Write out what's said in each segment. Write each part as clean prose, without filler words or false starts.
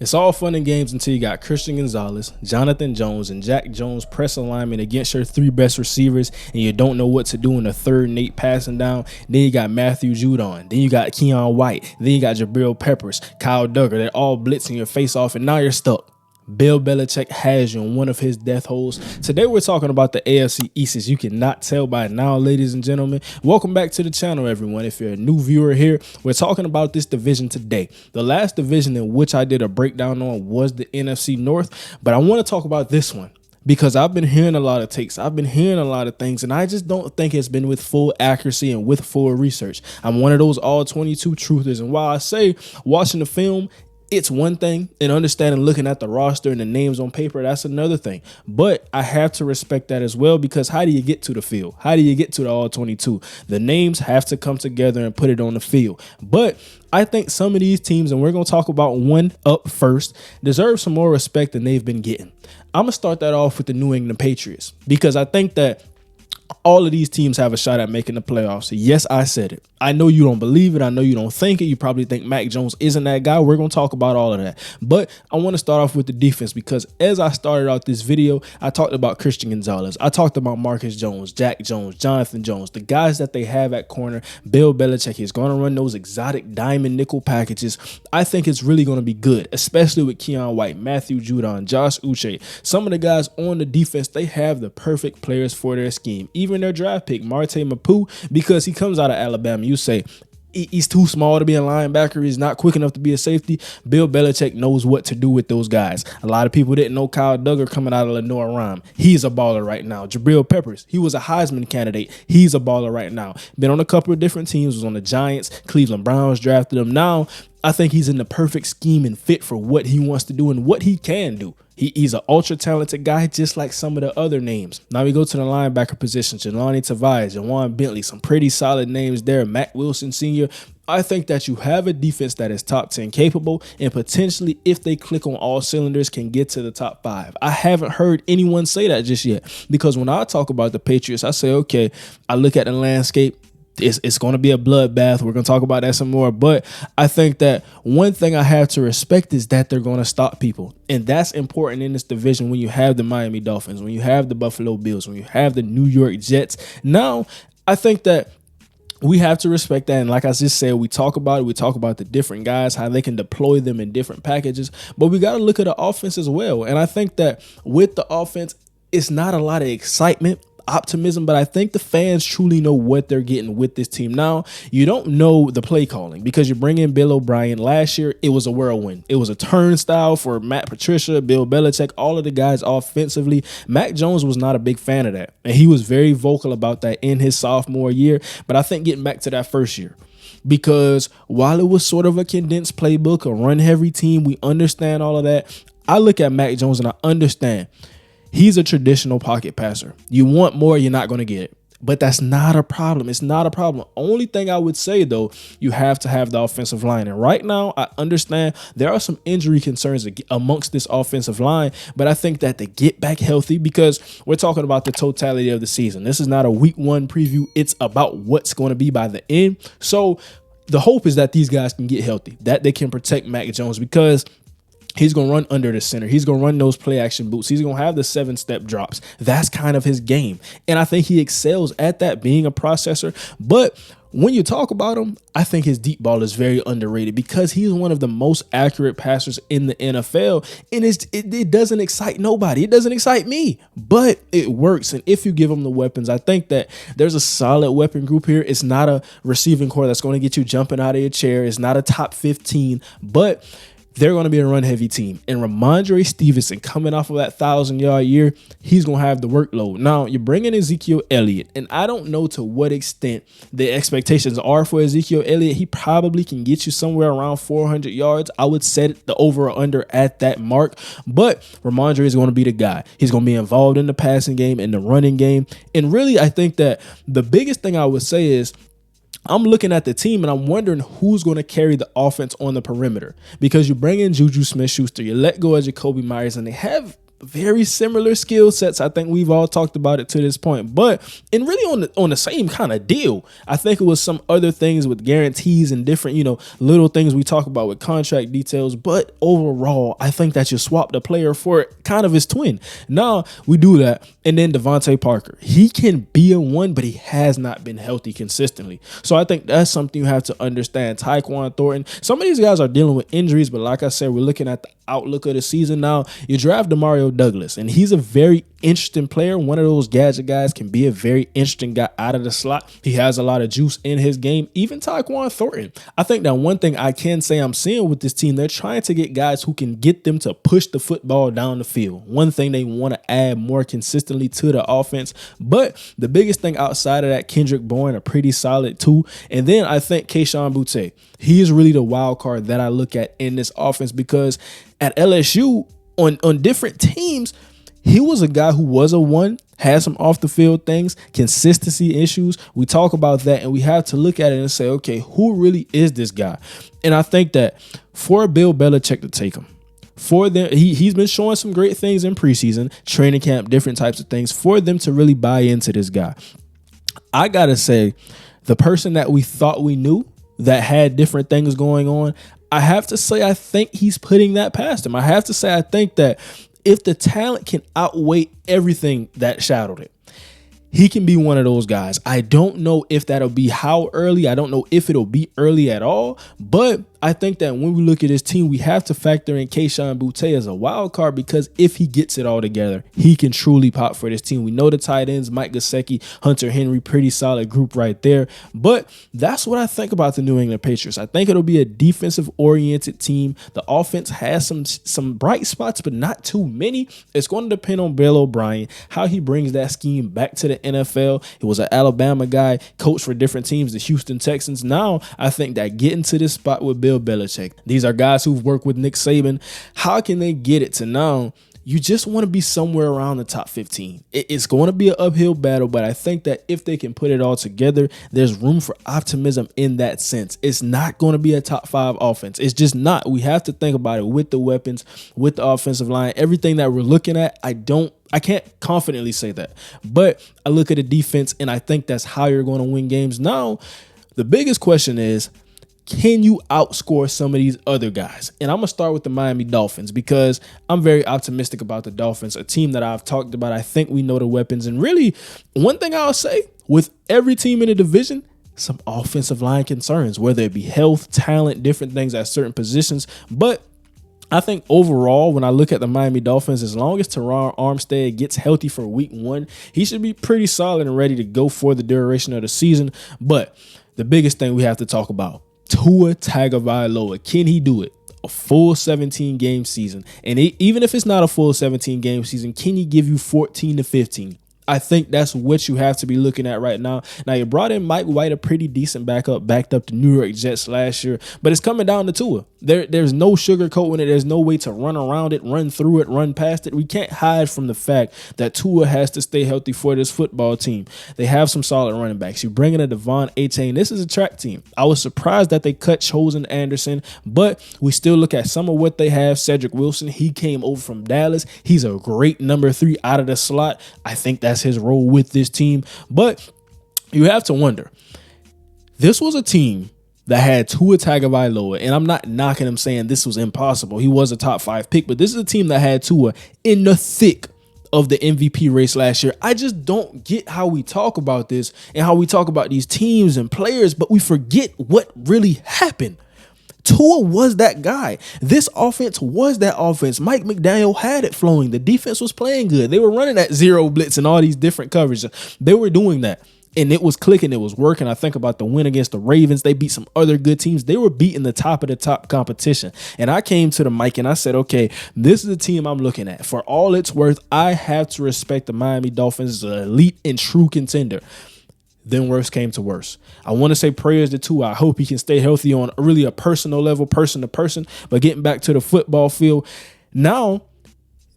It's all fun and games until you got Christian Gonzalez, Jonathan Jones, and Jack Jones press alignment against your three best receivers, and you don't know what to do in the third and 8 passing down. Then you got Matthew Judon. Then you got Keon White. Then you got Jabril Peppers, Kyle Duggar. They're all blitzing your face off, and now you're stuck. Bill Belichick has you on one of his death holes. Today we're talking about the AFC East, as you cannot tell by now, ladies and gentlemen. Welcome back to the channel, everyone. If you're a new viewer here, we're talking about this division today. The last division in which I did a breakdown on was the NFC North, but I want to talk about this one because I've been hearing a lot of takes. I've been hearing a lot of things, and I just don't think it's been with full accuracy and with full research. I'm one of those all 22 truthers, and while I say watching the film, it's one thing, and understanding looking at the roster and the names on paper, that's another thing. But I have to respect that as well, because how do you get to the field? How do you get to the all 22? The names have to come together and put it on the field. But I think some of these teams, and we're going to talk about one up first, deserve some more respect than they've been getting. I'm going to start that off with the New England Patriots, because I think that all of these teams have a shot at making the playoffs. Yes, I said it. I know you don't believe it. I know you don't think it. You probably think Mac Jones isn't that guy. We're going to talk about all of that. But I want to start off with the defense, because as I started out this video, I talked about Christian Gonzalez. I talked about Marcus Jones, Jack Jones, Jonathan Jones, the guys that they have at corner. Bill Belichick is going to run those exotic diamond nickel packages. I think it's really going to be good, especially with Keon White, Matthew Judon, Josh Uche. Some of the guys on the defense, they have the perfect players for their scheme. Even their draft pick, Marte Mapu, because he comes out of Alabama. You say he's too small to be a linebacker. He's not quick enough to be a safety. Bill Belichick knows what to do with those guys. A lot of people didn't know Kyle Duggar coming out of Lenoir-Rhyme. He's a baller right now. Jabril Peppers, he was a Heisman candidate. He's a baller right now. Been on a couple of different teams, was on the Giants. Cleveland Browns drafted him. Now, I think he's in the perfect scheme and fit for what he wants to do and what he can do. He's an ultra-talented guy, just like some of the other names. Now we go to the linebacker position. Jelani Tavares, Jawan Bentley, some pretty solid names there. Matt Wilson Sr. I think that you have a defense that is top 10 capable, and potentially, if they click on all cylinders, can get to the top 5. I haven't heard anyone say that just yet, because when I talk about the Patriots, I say, okay, I look at the landscape. It's going to be a bloodbath. We're going to talk about that some more. But I think that one thing I have to respect is that they're going to stop people. And that's important in this division when you have the Miami Dolphins, when you have the Buffalo Bills, when you have the New York Jets. Now, I think that we have to respect that. And like I just said, we talk about it. We talk about the different guys, how they can deploy them in different packages. But we got to look at the offense as well. And I think that with the offense, it's not a lot of excitement, optimism, but I think the fans truly know what they're getting with this team. Now, you don't know the play calling because you bring in Bill O'Brien. Last year, it was a whirlwind. It was a turnstile for Matt Patricia, Bill Belichick, all of the guys offensively. Mac Jones was not a big fan of that, and he was very vocal about that in his sophomore year. But I think getting back to that first year, because while it was sort of a condensed playbook, a run-heavy team, we understand all of that. I look at Mac Jones and I understand he's a traditional pocket passer. You want more, you're not going to get it. But that's not a problem. It's not a problem. Only thing I would say, though, you have to have the offensive line. And right now, I understand there are some injury concerns amongst this offensive line. But I think that they get back healthy, because we're talking about the totality of the season. This is not a week 1 preview. It's about what's going to be by the end. So the hope is that these guys can get healthy, that they can protect Mac Jones, because he's going to run under the center. He's going to run those play action boots. He's going to have the 7-step drops. That's kind of his game. And I think he excels at that, being a processor. But when you talk about him, I think his deep ball is very underrated, because he's one of the most accurate passers in the NFL. And it doesn't excite nobody. It doesn't excite me, but it works. And if you give him the weapons, I think that there's a solid weapon group here. It's not a receiving core that's going to get you jumping out of your chair. It's not a top 15, but they're going to be a run-heavy team. And Ramondre Stevenson, coming off of that 1,000-yard year, he's going to have the workload. Now, you're bringing Ezekiel Elliott, and I don't know to what extent the expectations are for Ezekiel Elliott. He probably can get you somewhere around 400 yards. I would set the over or under at that mark. But Ramondre is going to be the guy. He's going to be involved in the passing game and the running game. And really, I think that the biggest thing I would say is, I'm looking at the team and I'm wondering who's going to carry the offense on the perimeter, because you bring in Juju Smith-Schuster, you let go of Jacoby Myers, and they have very similar skill sets. I think we've all talked about it to this point, but and really on the same kind of deal. I think it was some other things with guarantees and different, little things we talk about with contract details. But overall, I think that you swap the player for kind of his twin. Now we do that. And then Devontae Parker, he can be a one, but he has not been healthy consistently. So I think that's something you have to understand. Tyquan Thornton, some of these guys are dealing with injuries, but like I said, we're looking at the outlook of the season now. You draft Demario Douglas, and he's a very interesting player. One of those gadget guys, can be a very interesting guy out of the slot. He has a lot of juice in his game. Even Tyquan Thornton. I think that one thing I can say I'm seeing with this team, they're trying to get guys who can get them to push the football down the field. One thing they want to add more consistently to the offense. But the biggest thing outside of that, Kendrick Bourne, a pretty solid too. And then I think Kayshon Boutte. He is really the wild card that I look at in this offense, because at LSU on different teams, he was a guy who was a one, had some off the field things, consistency issues. We talk about that, and we have to look at it and say, okay, who really is this guy? And I think that for Bill Belichick to take him, for them, he's been showing some great things in preseason, training camp, different types of things, for them to really buy into this guy. I gotta say, the person that we thought we knew that had different things going on, I have to say I think he's putting that past him. I have to say I think that if the talent can outweigh everything that shadowed it, he can be one of those guys. I don't know if that'll be how early. I don't know if it'll be early at all. But I think that when we look at his team, we have to factor in Kayshon Boutte as a wild card, because if he gets it all together, he can truly pop for this team. We know the tight ends, Mike Gesicki, Hunter Henry, pretty solid group right there. But that's what I think about the New England Patriots. I think it'll be a defensive-oriented team. The offense has some bright spots, but not too many. It's going to depend on Bill O'Brien, how he brings that scheme back to the NFL. He was an Alabama guy, coached for different teams, the Houston Texans. Now, I think that getting to this spot with Bill Belichick, these are guys who've worked with Nick Saban. How can they get it to now? You just want to be somewhere around the top 15. It's going to be an uphill battle, but I think that if they can put it all together, there's room for optimism in that sense. It's not going to be a top 5 offense. It's just not. We have to think about it with the weapons, with the offensive line, everything that we're looking at. I can't confidently say that, but I look at the defense and I think that's how you're going to win games. Now, the biggest question is, can you outscore some of these other guys? And I'm going to start with the Miami Dolphins, because I'm very optimistic about the Dolphins, a team that I've talked about. I think we know the weapons. And really, one thing I'll say, with every team in the division, some offensive line concerns, whether it be health, talent, different things at certain positions. But I think overall, when I look at the Miami Dolphins, as long as Teron Armstead gets healthy for week 1, he should be pretty solid and ready to go for the duration of the season. But the biggest thing we have to talk about, Tua Tagovailoa, can he do it? A full 17-game season. And even if it's not a full 17-game season, can he give you 14 to 15? I think that's what you have to be looking at right now. Now, you brought in Mike White, a pretty decent backup, backed up the New York Jets last year, but it's coming down to Tua. There's no sugarcoating it. There's no way to run around it, run through it, run past it. We can't hide from the fact that Tua has to stay healthy for this football team. They have some solid running backs. You bring in a Devon Achane. This is a track team. I was surprised that they cut Chosen Anderson, but we still look at some of what they have. Cedric Wilson, he came over from Dallas. He's a great number 3 out of the slot. I think that's his role with this team. But you have to wonder, this was a team that had Tua Tagovailoa, and I'm not knocking him saying this was impossible. He was a top 5 pick, but this is a team that had Tua in the thick of the MVP race last year. I just don't get how we talk about this and how we talk about these teams and players, but we forget what really happened. Tua was that guy. This offense was that offense. Mike McDaniel had it flowing. The defense was playing good. They were running that zero blitz and all these different coverages. They were doing that, and it was clicking. It was working. I think about the win against the Ravens. They beat some other good teams. They were beating the top of the top competition. And I came to the mic and I said, okay, this is the team I'm looking at. For all it's worth, I have to respect the Miami Dolphins as an elite and true contender. Then worse came to worse. I want to say prayers to Tua. I hope he can stay healthy on really a personal level, person to person. But getting back to the football field, now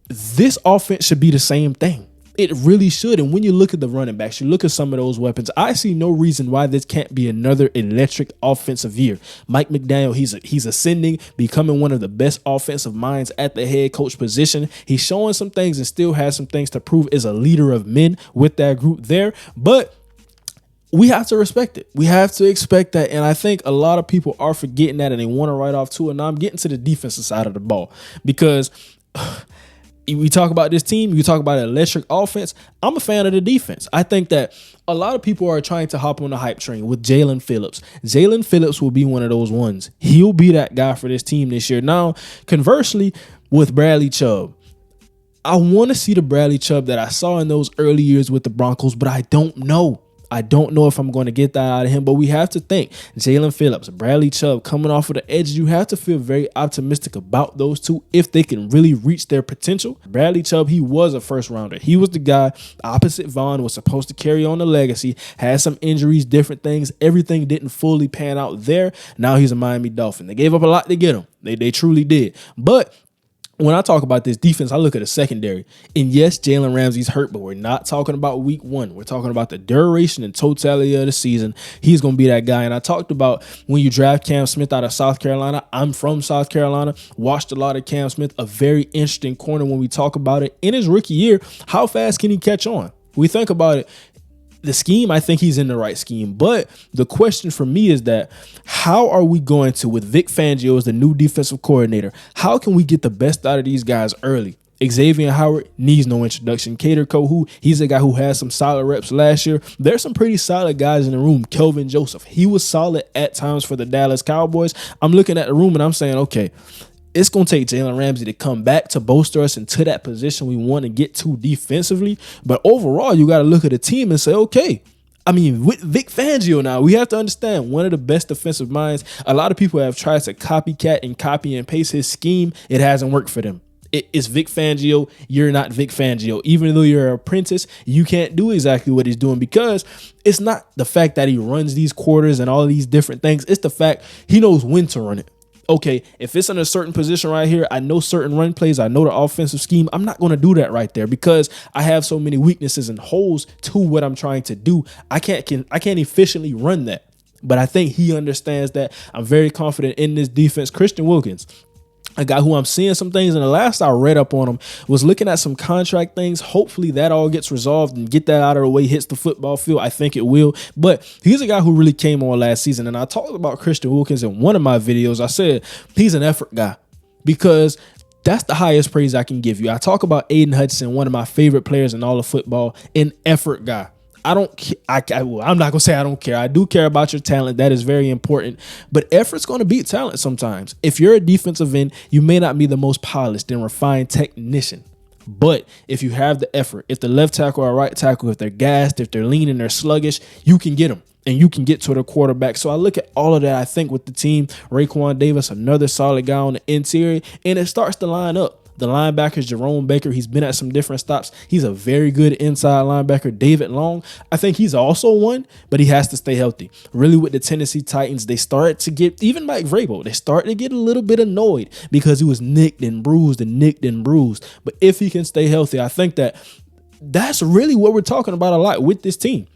this offense should be the same thing. It really should. And when you look at the running backs, you look at some of those weapons, I see no reason why this can't be another electric offensive year. Mike McDaniel, he's ascending, becoming one of the best offensive minds at the head coach position. He's showing some things and still has some things to prove as a leader of men with that group there. But we have to respect it. We have to expect that. And I think a lot of people are forgetting that and they want to write off too. And now I'm getting to the defensive side of the ball because we talk about this team, you talk about an electric offense. I'm a fan of the defense. I think that a lot of people are trying to hop on the hype train with Jalen Phillips. Jalen Phillips will be one of those ones. He'll be that guy for this team this year. Now, conversely, with Bradley Chubb, I want to see the Bradley Chubb that I saw in those early years with the Broncos, but I don't know. I don't know if I'm going to get that out of him, but we have to think Jalen Phillips, Bradley Chubb coming off of the edge. You have to feel very optimistic about those two if they can really reach their potential. Bradley Chubb, he was a first rounder. He was the guy opposite Vaughn, was supposed to carry on the legacy, had some injuries, different things. Everything didn't fully pan out there. Now he's a Miami Dolphin. They gave up a lot to get him. They truly did. But when I talk about this defense, I look at the secondary. And yes, Jalen Ramsey's hurt, but we're not talking about week one. We're talking about the duration and totality of the season. He's going to be that guy. And I talked about when you draft Cam Smith out of South Carolina. I'm from South Carolina, watched a lot of Cam Smith, a very interesting corner when we talk about it. In his rookie year, how fast can he catch on? We think about it. The scheme, I think he's in the right scheme. But the question for me is that how are we going to, with Vic Fangio as the new defensive coordinator, how can we get the best out of these guys early? Xavier Howard needs no introduction. Kader Kohu, he's a guy who had some solid reps last year. There's some pretty solid guys in the room. Kelvin Joseph, he was solid at times for the Dallas Cowboys. I'm looking at the room and I'm saying, okay, it's going to take Jalen Ramsey to come back to bolster us into that position we want to get to defensively. But overall, you got to look at the team and say, okay, I mean, with Vic Fangio now, we have to understand one of the best defensive minds. A lot of people have tried to copycat and copy and paste his scheme. It hasn't worked for them. It's Vic Fangio. You're not Vic Fangio. Even though you're an apprentice, you can't do exactly what he's doing because it's not the fact that he runs these quarters and all of these different things. It's the fact he knows when to run it. Okay, if it's in a certain position right here, I know certain run plays, I know the offensive scheme, I'm not going to do that right there because I have so many weaknesses and holes to what I'm trying to do. I can't efficiently run that. But I think he understands that. I'm very confident in this defense. Christian Wilkins, a guy who I'm seeing some things, and the last I read up on him was looking at some contract things. Hopefully that all gets resolved and get that out of the way, hits the football field. I think it will. But he's a guy who really came on last season. And I talked about Christian Wilkins in one of my videos. I said he's an effort guy because that's the highest praise I can give you. I talk about Aiden Hudson, one of my favorite players in all of football, an effort guy. I'm not going to say I don't care. I do care about your talent. That is very important. But effort's going to beat talent sometimes. If you're a defensive end, you may not be the most polished and refined technician. But if you have the effort, if the left tackle or right tackle, if they're gassed, if they're lean and they're sluggish, you can get them. And you can get to the quarterback. So I look at all of that, I think, with the team. Raekwon Davis, another solid guy on the interior. And it starts to line up. The linebackers, Jerome Baker, he's been at some different stops. He's a very good inside linebacker. David Long, I think he's also one, but he has to stay healthy. Really, with the Tennessee Titans, they started to get, even Mike Vrabel, they started to get a little bit annoyed because he was nicked and bruised. But if he can stay healthy, I think that's really what we're talking about a lot with this team.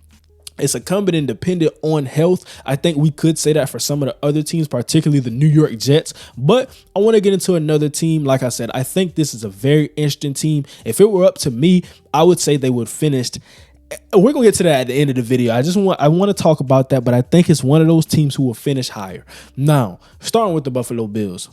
It's incumbent and dependent on health. I think we could say that for some of the other teams, particularly the New York Jets. But I want to get into another team. Like I said, I think this is a very interesting team. If it were up to me, I would say they would finish. We're going to get to that at the end of the video. I want to talk about that, but I think it's one of those teams who will finish higher. Now, starting with the Buffalo Bills.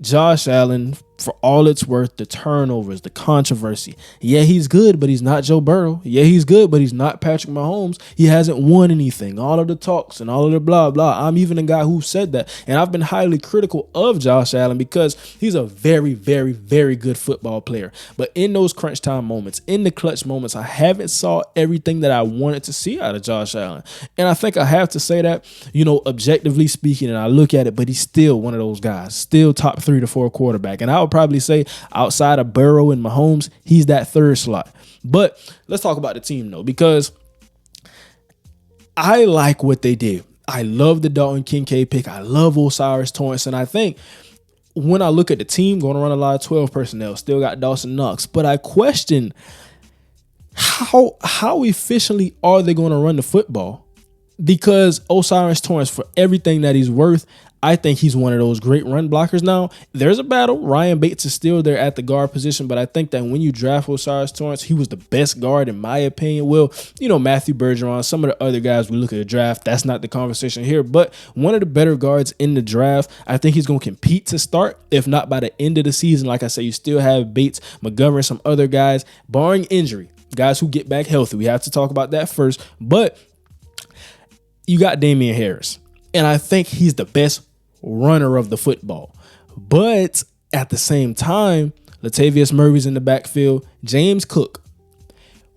Josh Allen, for all it's worth, the turnovers, the controversy. Yeah, he's good, but he's not Joe Burrow. Yeah, he's good, but he's not Patrick Mahomes. He hasn't won anything. All of the talks and all of the blah, blah. I'm even a guy who said that. And I've been highly critical of Josh Allen because he's a very, very, very good football player. But in those crunch time moments, in the clutch moments, I haven't saw everything that I wanted to see out of Josh Allen. And I think I have to say that, objectively speaking, and I look at it, but he's still one of those guys, still top 3 to 4 quarterback. And I would probably say outside of Burrow and Mahomes, he's that third slot. But let's talk about the team, though, because I like what they did. I love the Dalton Kincaid pick. I love Osiris Torrance. And I think when I look at the team, going to run a lot of 12 personnel, still got Dawson Knox. But I question how efficiently are they going to run the football? Because Osiris Torrance, for everything that he's worth, I think he's one of those great run blockers. Now, there's a battle. Ryan Bates is still there at the guard position, but I think that when you draft Osiris Torrance, he was the best guard in my opinion. Well, Matthew Bergeron, some of the other guys we look at the draft, that's not the conversation here, but one of the better guards in the draft. I think he's going to compete to start, if not by the end of the season. Like I said, you still have Bates, McGovern, some other guys, barring injury, guys who get back healthy. We have to talk about that first, but you got Damian Harris, and I think he's the best runner of the football. But at the same time, Latavius Murray's in the backfield. James Cook.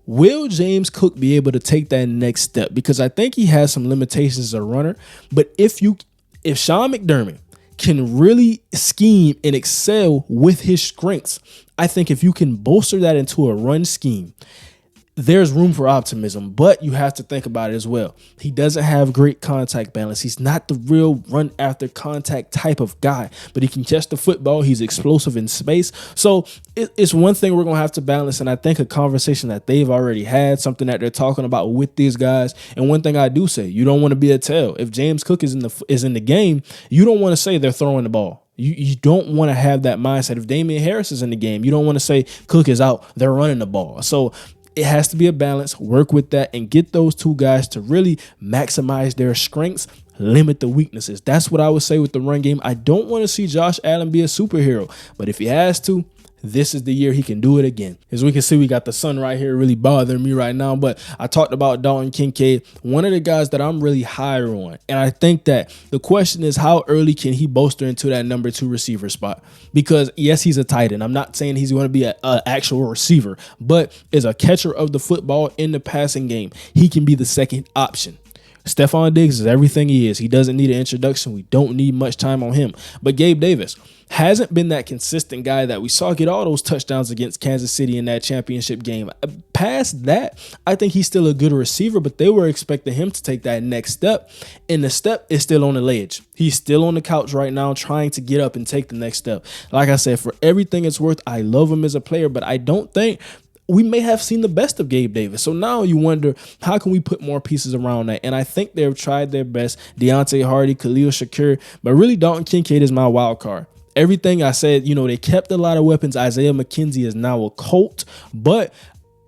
Will James Cook be able to take that next step? Because I think he has some limitations as a runner. But if Sean McDermott can really scheme and excel with his strengths, I think if you can bolster that into a run scheme, there's room for optimism, but you have to think about it as well. He doesn't have great contact balance. He's not the real run after contact type of guy, but he can catch the football. He's explosive in space. So it's one thing we're going to have to balance. And I think a conversation that they've already had, something that they're talking about with these guys. And one thing I do say, you don't want to be a tell. If James Cook is in the game, you don't want to say they're throwing the ball. You don't want to have that mindset. If Damian Harris is in the game, you don't want to say Cook is out, they're running the ball. So it has to be a balance. Work with that and get those two guys to really maximize their strengths, limit the weaknesses. That's what I would say with the run game. I don't want to see Josh Allen be a superhero, but if he has to, this is the year he can do it again. As we can see, we got the sun right here really bothering me right now, but I talked about Dalton Kincaid, one of the guys that I'm really higher on. And I think that the question is, how early can he bolster into that number 2 receiver spot? Because yes, he's a tight end. I'm not saying he's going to be an actual receiver, but as a catcher of the football in the passing game, he can be the second option. Stephon Diggs is everything he is. He doesn't need an introduction. We don't need much time on him. But Gabe Davis hasn't been that consistent guy that we saw get all those touchdowns against Kansas City in that championship game. Past that, I think he's still a good receiver, but they were expecting him to take that next step, and the step is still on the ledge. He's still on the couch right now trying to get up and take the next step. Like I said, for everything it's worth, I love him as a player, but I don't think we may have seen the best of Gabe Davis. So now you wonder, how can we put more pieces around that? And I think they've tried their best. Deontay Hardy, Khalil Shakir, but really Dalton Kincaid is my wild card. Everything I said, they kept a lot of weapons. Isaiah McKenzie is now a Colt, but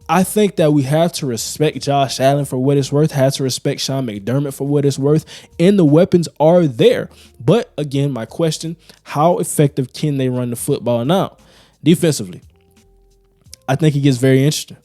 I think that we have to respect Josh Allen for what it's worth, have to respect Sean McDermott for what it's worth, and the weapons are there. But again, my question, how effective can they run the football now? Defensively, I think it gets very interesting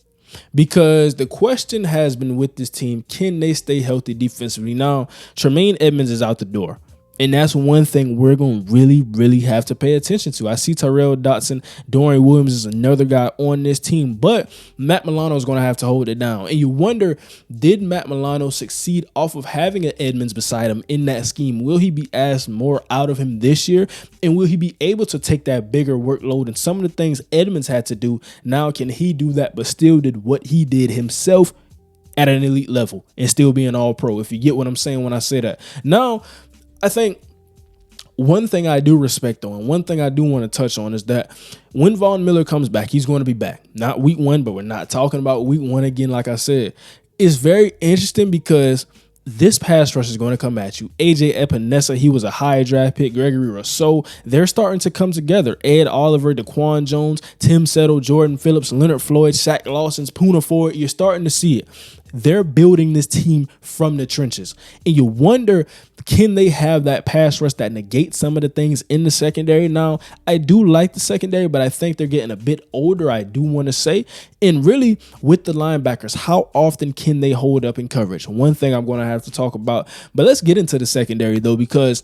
because the question has been with this team, can they stay healthy defensively? Now, Tremaine Edmonds is out the door. And that's one thing we're going to really, really have to pay attention to. I see Tyrell Dotson, Dorian Williams is another guy on this team, but Matt Milano is going to have to hold it down. And you wonder, did Matt Milano succeed off of having an Edmonds beside him in that scheme? Will he be asked more out of him this year? And will he be able to take that bigger workload? And some of the things Edmonds had to do, now can he do that but still did what he did himself at an elite level and still be an all-pro, if you get what I'm saying when I say that. Now, I think one thing I do respect on, one thing I do want to touch on is that when Von Miller comes back, he's going to be back. Not week 1, but we're not talking about week 1 again, like I said. It's very interesting because this pass rush is going to come at you. AJ Epinesa, he was a high draft pick. Gregory Rousseau, they're starting to come together. Ed Oliver, DaQuan Jones, Tim Settle, Jordan Phillips, Leonard Floyd, Shaq Lawson's, Poona Ford. You're starting to see it. They're building this team from the trenches. And you wonder, can they have that pass rush that negates some of the things in the secondary? Now, I do like the secondary, but I think they're getting a bit older, I do want to say. And really, with the linebackers, how often can they hold up in coverage? One thing I'm going to have to talk about. But let's get into the secondary, though, because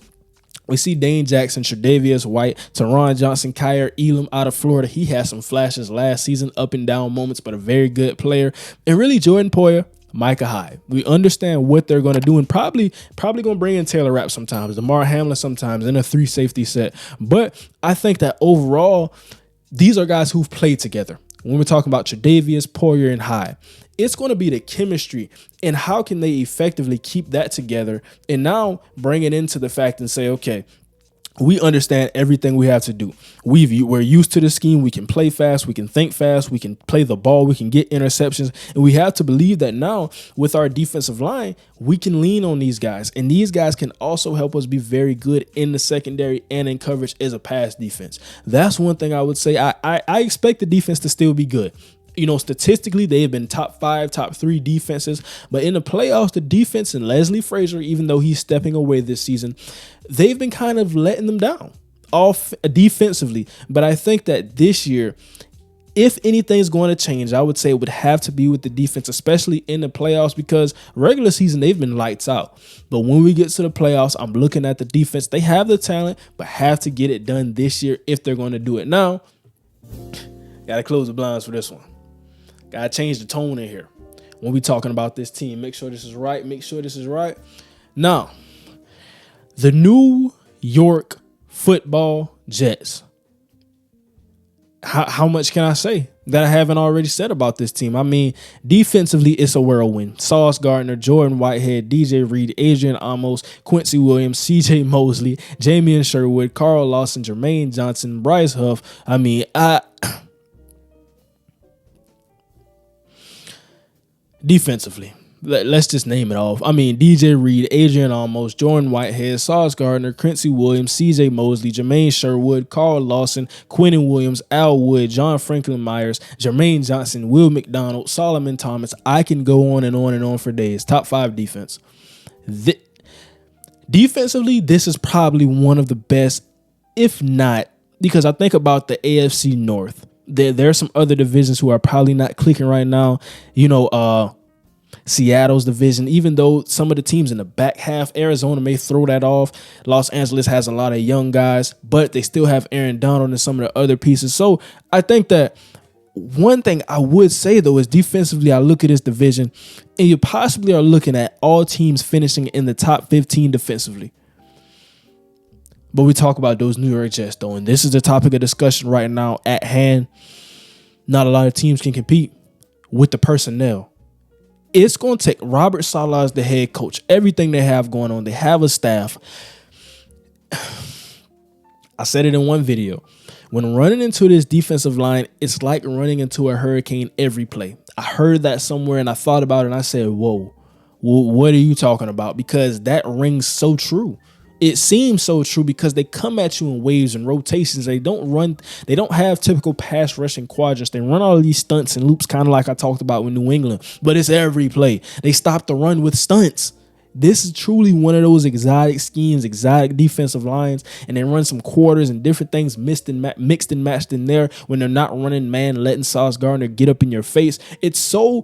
we see Dane Jackson, Tre'Davious White, Teron Johnson, Kyer Elam out of Florida. He had some flashes last season, up and down moments, but a very good player. And really, Jordan Poyer, Micah Hyde. We understand what they're going to do and probably going to bring in Taylor Rapp sometimes, DeMar Hamlin sometimes in a 3 safety set. But I think that overall, these are guys who've played together. When we're talking about Tre'Davious, Poyer, and Hyde, it's going to be the chemistry and how can they effectively keep that together and now bring it into the fact and say, okay, We understand everything we have to do. We're used to the scheme. We can play fast. We can think fast. We can play the ball. We can get interceptions. And we have to believe that now with our defensive line, we can lean on these guys. And these guys can also help us be very good in the secondary and in coverage as a pass defense. That's one thing I would say. I expect the defense to still be good. You know, statistically, they have been top 5, top 3 defenses. But in the playoffs, the defense and Leslie Frazier, even though he's stepping away this season, they've been kind of letting them down off defensively. But I think that this year, if anything's going to change, I would say it would have to be with the defense, especially in the playoffs, because regular season, they've been lights out. But when we get to the playoffs, I'm looking at the defense. They have the talent, but have to get it done this year if they're going to do it. Now, got to close the blinds for this one. Got to change the tone in here when we talking about this team. Make sure this is right. Make sure this is right. Now, the New York Football Jets. How much can I say that I haven't already said about this team? I mean, defensively, it's a whirlwind. Sauce Gardner, Jordan Whitehead, DJ Reed, Adrian Amos, Quincy Williams, CJ Mosley, Jamian Sherwood, Carl Lawson, Jermaine Johnson, Bryce Huff. I mean, defensively, let's just name it off. I mean, DJ Reed, Adrian Amos, Jordan Whitehead, Sauce Gardner, Quincy Williams, CJ Mosley, Jermaine Sherwood, Carl Lawson, Quentin Williams, Al Wood, John Franklin Myers, Jermaine Johnson, Will McDonald, Solomon Thomas. I can go on and on and on for days. Top 5 defense. Defensively, this is probably one of the best, if not, because I think about the AFC North. There are some other divisions who are probably not clicking right now. You know, Seattle's division, even though some of the teams in the back half, Arizona may throw that off. Los Angeles has a lot of young guys, but they still have Aaron Donald and some of the other pieces. So I think that one thing I would say, though, is defensively, I look at this division, and you possibly are looking at all teams finishing in the top 15 defensively. But we talk about those New York Jets, though, and this is the topic of discussion right now at hand. Not a lot of teams can compete with the personnel. It's going to take Robert Saleh as the head coach. Everything they have going on, they have a staff. I said it in one video. When running into this defensive line, it's like running into a hurricane every play. I heard that somewhere, and I thought about it, and I said, whoa, what are you talking about? Because that rings so true. It seems so true because they come at you in waves and rotations. They don't have typical pass rushing quadrants. They run all of these stunts and loops, kind of like I talked about with New England, but it's every play. They stop the run with stunts. This is truly one of those exotic schemes, exotic defensive lines, and they run some quarters and different things mixed and matched in there when they're not running man, letting Sauce Gardner get up in your face. It's so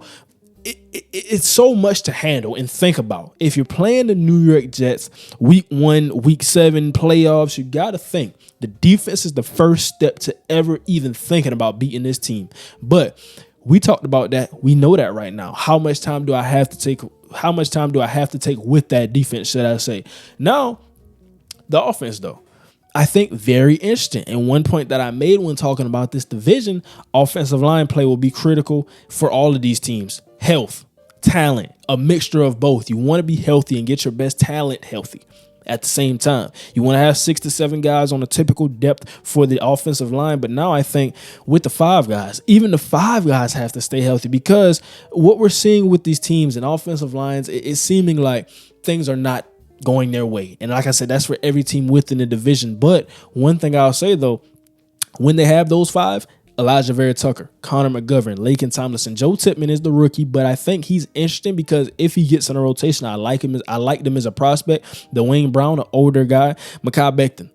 much to handle and think about. If you're playing the New York Jets, week 1, week 7 playoffs, you got to think the defense is the first step to ever even thinking about beating this team. But we talked about that. We know that right now. How much time do I have to take with that defense, should I say? Now, the offense, though, I think very interesting. And one point that I made when talking about this division, offensive line play will be critical for all of these teams. Health, talent, a mixture of both. You want to be healthy and get your best talent healthy at the same time. You want to have 6 to 7 guys on a typical depth for the offensive line. But now I think with the 5 guys, even the 5 guys have to stay healthy, because what we're seeing with these teams and offensive lines, it's seeming like things are not going their way. And like I said, that's for every team within the division. But one thing I'll say, though, when they have those 5, Elijah Vera Tucker, Connor McGovern, Laken Tomlinson, Joe Tippmann is the rookie, but I think he's interesting because if he gets in a rotation, I liked him as a prospect. Dwayne Brown, an older guy. Mekhi Becton,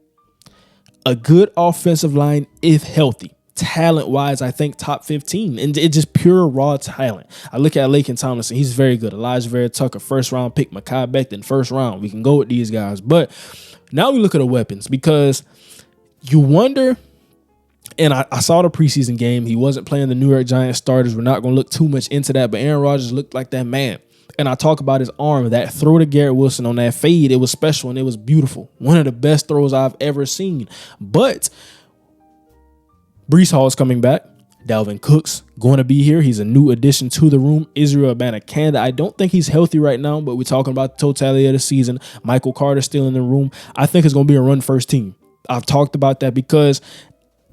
a good offensive line if healthy. Talent-wise, I think top 15, and it's just pure raw talent. I look at Laken Tomlinson, he's very good. Elijah Vera Tucker, first-round pick. Mekhi Becton, first round. We can go with these guys. But now we look at the weapons, because you wonder. And I saw the preseason game. He wasn't playing the New York Giants starters. We're not going to look too much into that. But Aaron Rodgers looked like that man. And I talk about his arm, that throw to Garrett Wilson on that fade. It was special and it was beautiful. One of the best throws I've ever seen. But Breece Hall is coming back. Dalvin Cook's going to be here. He's a new addition to the room. Israel Abanikanda, I don't think he's healthy right now, but we're talking about the totality of the season. Michael Carter still in the room. I think it's going to be a run-first team. I've talked about that because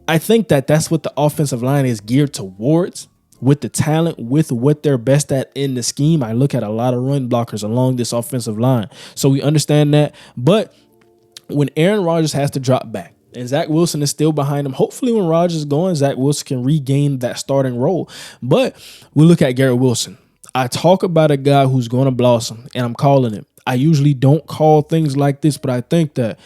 I think that that's what the offensive line is geared towards with the talent, with what they're best at in the scheme. I look at a lot of run blockers along this offensive line. So we understand that. But when Aaron Rodgers has to drop back and Zach Wilson is still behind him, hopefully when Rodgers is going, Zach Wilson can regain that starting role. But we look at Garrett Wilson. I talk about a guy who's going to blossom, and I'm calling it. I usually don't call things like this, but I think that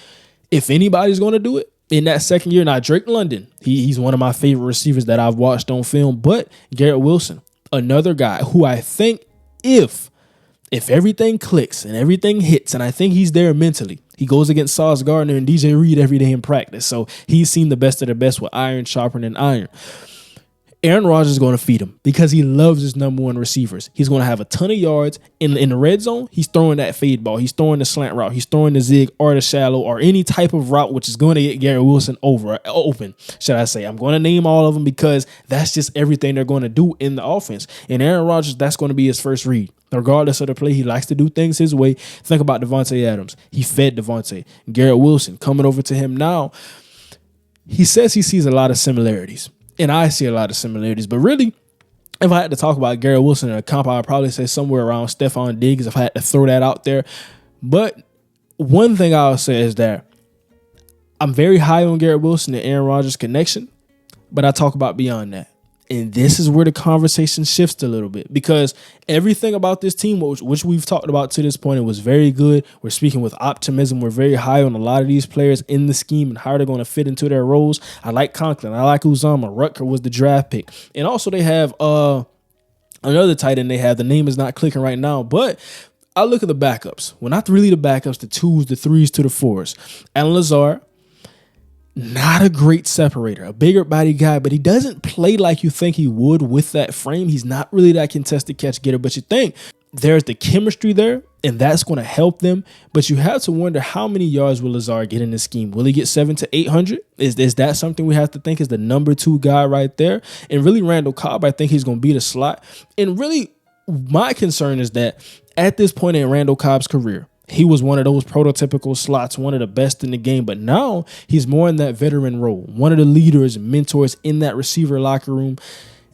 if anybody's going to do it in that second year, now Drake London, he's one of my favorite receivers that I've watched on film, but Garrett Wilson, another guy who I think if everything clicks and everything hits, and I think he's there mentally, he goes against Sauce Gardner and DJ Reed every day in practice. So he's seen the best of the best with iron sharpening iron. Aaron Rodgers is going to feed him because he loves his number one receivers. He's going to have a ton of yards. In the red zone, he's throwing that fade ball. He's throwing the slant route. He's throwing the zig or the shallow or any type of route which is going to get Garrett Wilson open, should I say. I'm going to name all of them because that's just everything they're going to do in the offense. And Aaron Rodgers, that's going to be his first read. Regardless of the play, he likes to do things his way. Think about Devontae Adams. He fed Devontae. Garrett Wilson coming over to him now. He says he sees a lot of similarities. And I see a lot of similarities. But really, if I had to talk about Garrett Wilson in a comp, I would probably say somewhere around Stephon Diggs if I had to throw that out there. But one thing I'll say is that I'm very high on Garrett Wilson and Aaron Rodgers' connection, but I talk about beyond that. And this is where the conversation shifts a little bit because everything about this team, which we've talked about to this point, it was very good. We're speaking with optimism. We're very high on a lot of these players in the scheme and how they're going to fit into their roles. I like Conklin. I like Uzomah. Rutger was the draft pick. And also they have another tight end they have. The name is not clicking right now, but I look at the backups. Well, not really the backups, the 2s, the 3s to the 4s. Alan Lazard, not a great separator, a bigger body guy, but he doesn't play like you think he would with that frame. He's not really that contested catch getter, but you think there's the chemistry there, and that's going to help them. But you have to wonder how many yards will Lazard get in this scheme? Will he get 700 to 800? Is that something we have to think is the number 2 guy right there? And really, Randall Cobb, I think he's going to be the slot. And really, my concern is that at this point in Randall Cobb's career, he was one of those prototypical slots, one of the best in the game, but now he's more in that veteran role, one of the leaders and mentors in that receiver locker room.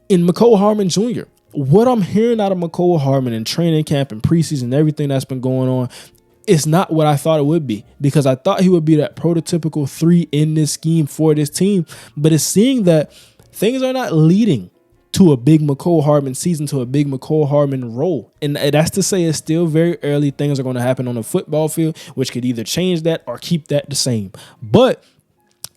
In Mecole Hardman Jr., what I'm hearing out of Mecole Hardman in training camp and preseason, everything that's been going on, it's not what I thought it would be because I thought he would be that prototypical 3 in this scheme for this team, but it's seeing that things are not leading to a big Mecole Hardman season, to a big Mecole Hardman role. And that's to say it's still very early. Things are going to happen on the football field, which could either change that or keep that the same. But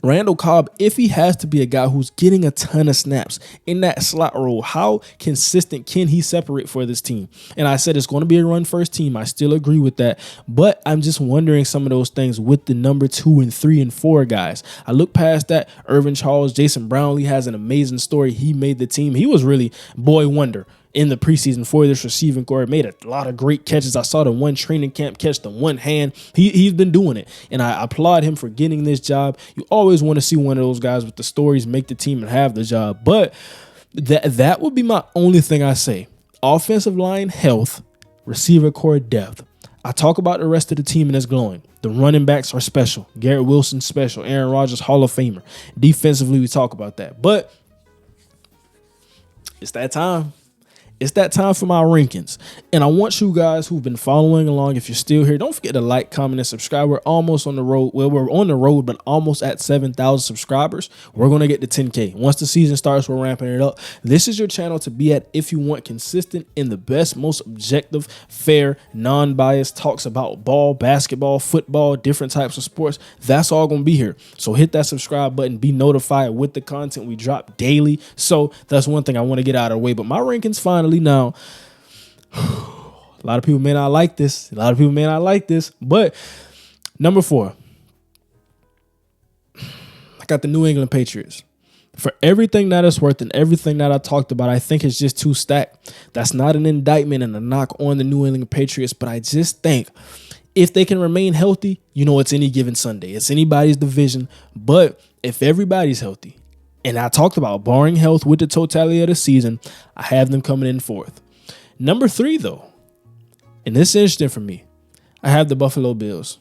Randall Cobb, if he has to be a guy who's getting a ton of snaps in that slot role, how consistent can he separate for this team? And I said it's going to be a run-first team. I still agree with that. But I'm just wondering some of those things with the number 2 and 3 and 4 guys. I look past that. Irvin Charles, Jason Brownlee has an amazing story. He made the team. He was really boy wonder in the preseason for this receiving core. Made a lot of great catches. I saw the one training camp catch, the one hand. He's been doing it, and I applaud him for getting this job. You always want to see one of those guys with the stories make the team and have the job. But that would be my only thing I say. Offensive line health, receiver core depth. I talk about the rest of the team and it's glowing. The running backs are special. Garrett Wilson special. Aaron Rodgers Hall of Famer. Defensively, we talk about that. But it's that time. It's that time for my rankings. And I want you guys who've been following along, if you're still here, don't forget to like, comment, and subscribe. We're almost on the road. Well, we're on the road, but almost at 7,000 subscribers. We're going to get to 10K. Once the season starts, we're ramping it up. This is your channel to be at if you want consistent and the best, most objective, fair, non-biased talks about ball, basketball, football, different types of sports. That's all going to be here. So hit that subscribe button. Be notified with the content we drop daily. So that's one thing I want to get out of the way. But my rankings finally now, a lot of people may not like this. But number 4, I got the New England Patriots. For everything that it's worth and everything that I talked about, I think it's just too stacked. That's not an indictment and a knock on the New England Patriots, but I just think if they can remain healthy, it's any given Sunday. It's anybody's division. But if everybody's healthy, and I talked about barring health with the totality of the season, I have them coming in 4th. Number 3, though, and this is interesting for me, I have the Buffalo Bills.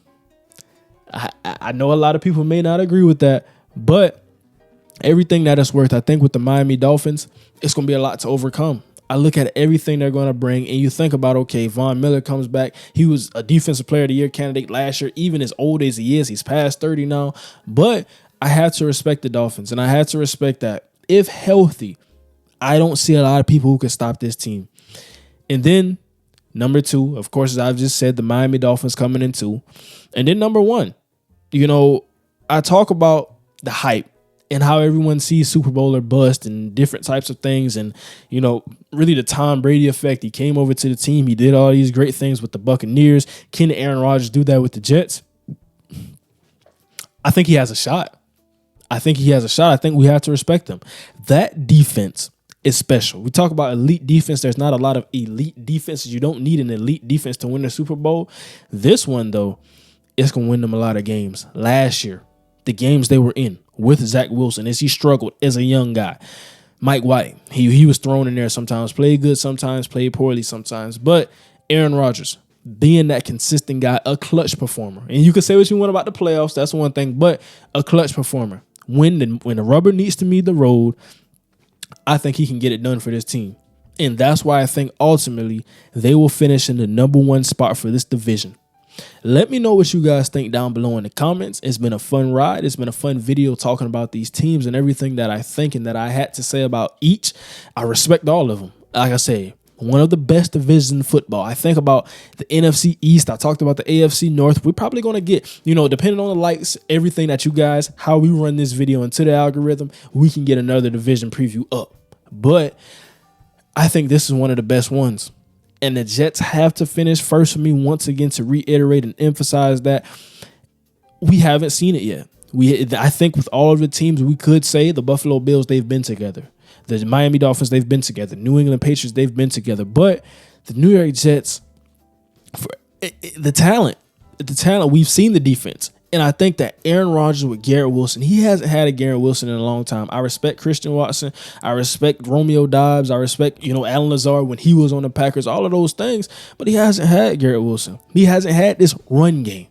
I know a lot of people may not agree with that, but everything that it's worth, I think with the Miami Dolphins, it's going to be a lot to overcome. I look at everything they're going to bring, and you think about, okay, Von Miller comes back. He was a Defensive Player of the Year candidate last year, even as old as he is. He's past 30 now. But I have to respect the Dolphins, and I have to respect that if healthy, I don't see a lot of people who can stop this team. And then number two, of course, as I've just said, the Miami Dolphins coming in 2. And then number 1, I talk about the hype and how everyone sees Super Bowl or bust and different types of things. And, really the Tom Brady effect. He came over to the team. He did all these great things with the Buccaneers. Can Aaron Rodgers do that with the Jets? I think he has a shot. I think we have to respect him. That defense is special. We talk about elite defense. There's not a lot of elite defenses. You don't need an elite defense to win the Super Bowl. This one, though, it's going to win them a lot of games. Last year, the games they were in with Zach Wilson, as he struggled as a young guy. Mike White, he was thrown in there sometimes, played good sometimes, played poorly sometimes. But Aaron Rodgers, being that consistent guy, a clutch performer. And you can say what you want about the playoffs, that's one thing, but a clutch performer. When the rubber needs to meet the road, I think he can get it done for this team. And that's why I think ultimately they will finish in the number 1 spot for this division. Let me know what you guys think down below in the comments. It's been a fun ride. It's been a fun video talking about these teams and everything that I think and that I had to say about each. I respect all of them. Like I say, one of the best divisions in football. I think about the NFC East. I talked about the AFC North. We're probably going to get, depending on the likes, everything that you guys, how we run this video into the algorithm, we can get another division preview up. But I think this is one of the best ones. And the Jets have to finish first for me once again to reiterate and emphasize that we haven't seen it yet. I think with all of the teams, we could say the Buffalo Bills, they've been together. The Miami Dolphins, they've been together. New England Patriots, they've been together. But the New York Jets, the talent, we've seen the defense. And I think that Aaron Rodgers with Garrett Wilson, he hasn't had a Garrett Wilson in a long time. I respect Christian Watson. I respect Romeo Dobbs. I respect, Alan Lazard when he was on the Packers, all of those things. But he hasn't had Garrett Wilson. He hasn't had this run game.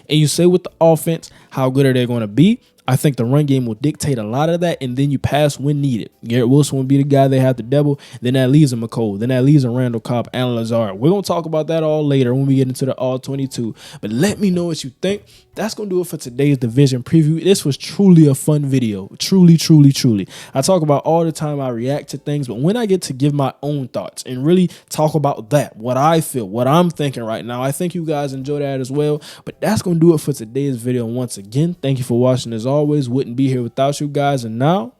And you say with the offense, how good are they going to be? I think the run game will dictate a lot of that, and then you pass when needed. Garrett Wilson will be the guy they have to double. Then that leaves a McCole. Then that leaves a Randall Cobb, Alan Lazard. We're going to talk about that all later when we get into the All-22. But let me know what you think. That's going to do it for today's division preview. This was truly a fun video. Truly, truly, truly. I talk about all the time I react to things, but when I get to give my own thoughts and really talk about that, what I feel, what I'm thinking right now, I think you guys enjoy that as well. But that's going to do it for today's video. Once again, thank you for watching as always. Wouldn't be here without you guys. And now,